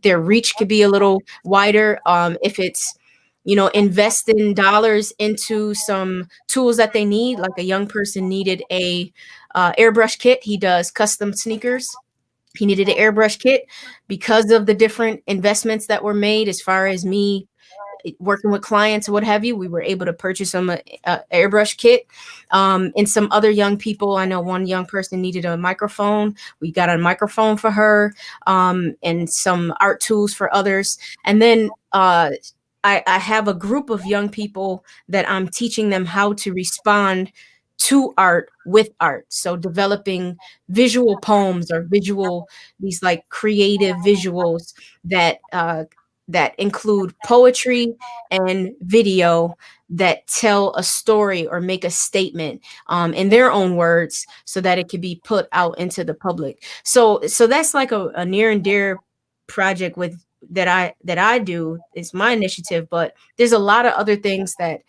their reach could be a little wider. If it's, investing dollars into some tools that they need, like a young person needed a airbrush kit. He does custom sneakers. He needed an airbrush kit because of the different investments that were made as far as me working with clients or what have you, we were able to purchase some airbrush kit. And some other young people, I know one young person needed a microphone. We got a microphone for her, and some art tools for others. And then I have a group of young people that I'm teaching them how to respond to art with art. So developing visual poems or these like creative visuals that that include poetry and video that tell a story or make a statement in their own words, so that it can be put out into the public. So that's like a near and dear project with that I do. It's my initiative, but there's a lot of other things that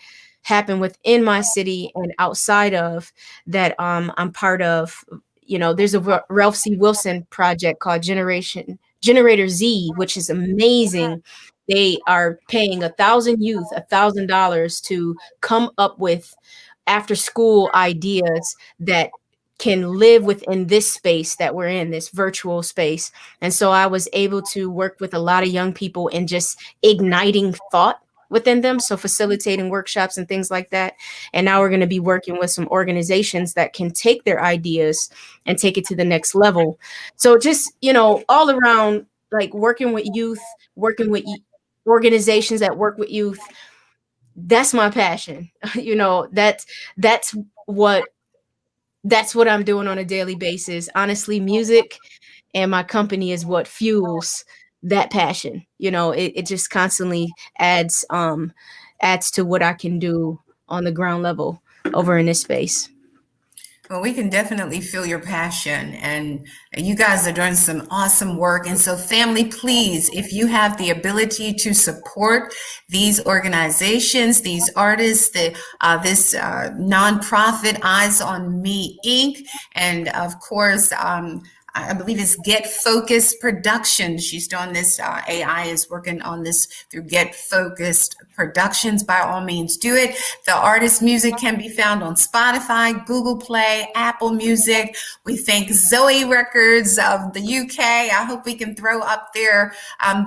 happen within my city and outside of that I'm part of. You know, there's a Ralph C. Wilson project called Generator Z, which is amazing. They are paying 1,000 youth $1,000 to come up with after school ideas that can live within this space that we're in, this virtual space. And so I was able to work with a lot of young people in just igniting thought within them, so facilitating workshops and things like that. And now we're going to be working with some organizations that can take their ideas and take it to the next level. So just, you know, all around, like working with youth, working with organizations that work with youth, that's my passion. You know, that's what I'm doing on a daily basis. Honestly, music and my company is what fuels that passion. You know, it just constantly adds to what I can do on the ground level over in this space. Well, we can definitely feel your passion, and you guys are doing some awesome work. And so, family, please, if you have the ability to support these organizations, these artists, this nonprofit Eyes on Me Inc., and of course, I believe it's Get Focused Productions. She's doing this. AI is working on this through Get Focused Productions. By all means, do it. The artist music can be found on Spotify, Google Play, Apple Music. We thank Zoe Records of the UK. I hope we can throw up their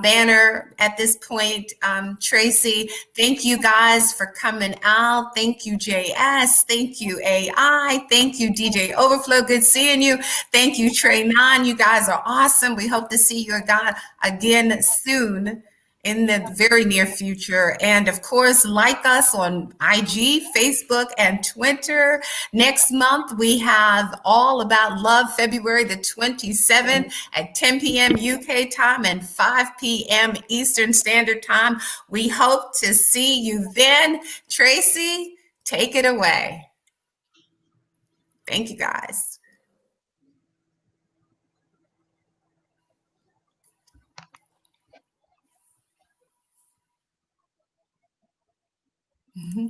banner at this point. Tracy, thank you guys for coming out. Thank you, JayEss. Thank you, AI. Thank you, DJ Overflow. Good seeing you. Thank you, Trey. You guys are awesome. We hope to see you again soon in the very near future. And of course, like us on IG, Facebook, and Twitter. Next month, we have All About Love, February the 27th at 10 p.m. UK time and 5 p.m. Eastern Standard Time. We hope to see you then. Tracy, take it away. Thank you, guys. Mm-hmm.